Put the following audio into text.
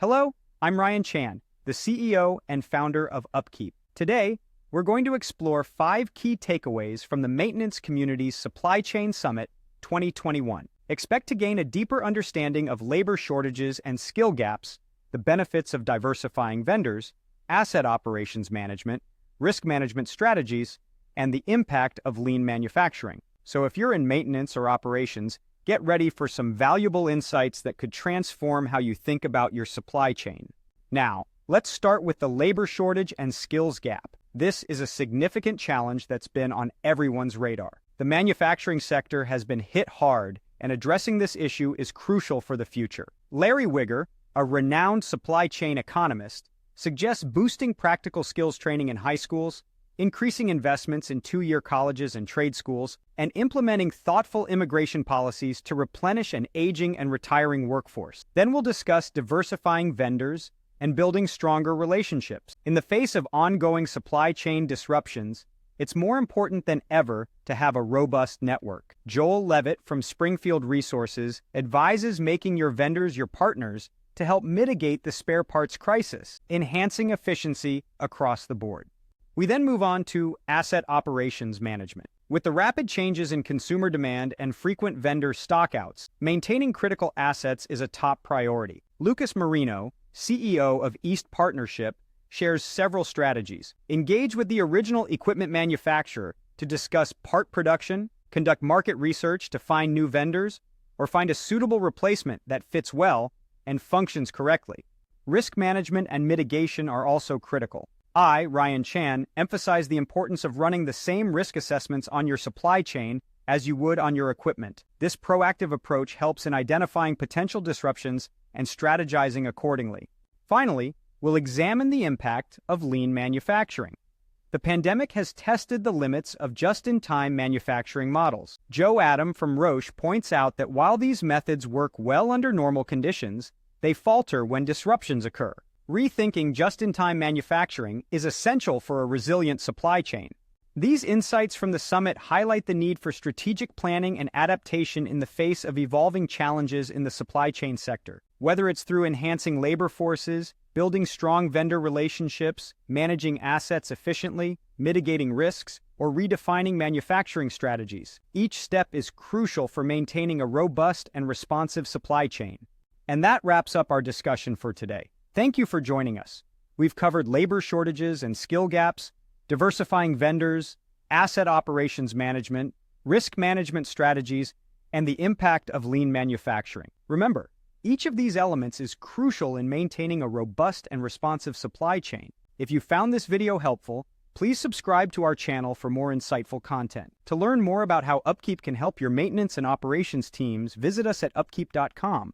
Hello, I'm Ryan Chan, the CEO and founder of UpKeep. Today, we're going to explore 5 key takeaways from the Maintenance Community's Supply Chain Summit 2021. Expect to gain a deeper understanding of labor shortages and skill gaps, the benefits of diversifying vendors, asset operations management, risk management strategies, and the impact of lean manufacturing. So if you're in maintenance or operations, get ready for some valuable insights that could transform how you think about your supply chain. Now, let's start with the labor shortage and skills gap. This is a significant challenge that's been on everyone's radar. The manufacturing sector has been hit hard, and addressing this issue is crucial for the future. Larry Wigger, a renowned supply chain economist, suggests boosting practical skills training in high schools, increasing investments in 2-year colleges and trade schools, and implementing thoughtful immigration policies to replenish an aging and retiring workforce. Then we'll discuss diversifying vendors and building stronger relationships. In the face of ongoing supply chain disruptions, it's more important than ever to have a robust network. Joel Levitt from Springfield Resources advises making your vendors your partners to help mitigate the spare parts crisis, enhancing efficiency across the board. We then move on to asset operations management. With the rapid changes in consumer demand and frequent vendor stockouts, maintaining critical assets is a top priority. Lucas Marino, CEO of East Partnership, shares several strategies. Engage with the original equipment manufacturer to discuss part production, conduct market research to find new vendors, or find a suitable replacement that fits well and functions correctly. Risk management and mitigation are also critical. I, Ryan Chan, emphasize the importance of running the same risk assessments on your supply chain as you would on your equipment. This proactive approach helps in identifying potential disruptions and strategizing accordingly. Finally, we'll examine the impact of lean manufacturing. The pandemic has tested the limits of just-in-time manufacturing models. Joe Adam from Roche points out that while these methods work well under normal conditions, they falter when disruptions occur. Rethinking just-in-time manufacturing is essential for a resilient supply chain. These insights from the summit highlight the need for strategic planning and adaptation in the face of evolving challenges in the supply chain sector. Whether it's through enhancing labor forces, building strong vendor relationships, managing assets efficiently, mitigating risks, or redefining manufacturing strategies, each step is crucial for maintaining a robust and responsive supply chain. And that wraps up our discussion for today. Thank you for joining us. We've covered labor shortages and skill gaps, diversifying vendors, asset operations management, risk management strategies, and the impact of lean manufacturing. Remember, each of these elements is crucial in maintaining a robust and responsive supply chain. If you found this video helpful, please subscribe to our channel for more insightful content. To learn more about how UpKeep can help your maintenance and operations teams, visit us at upkeep.com.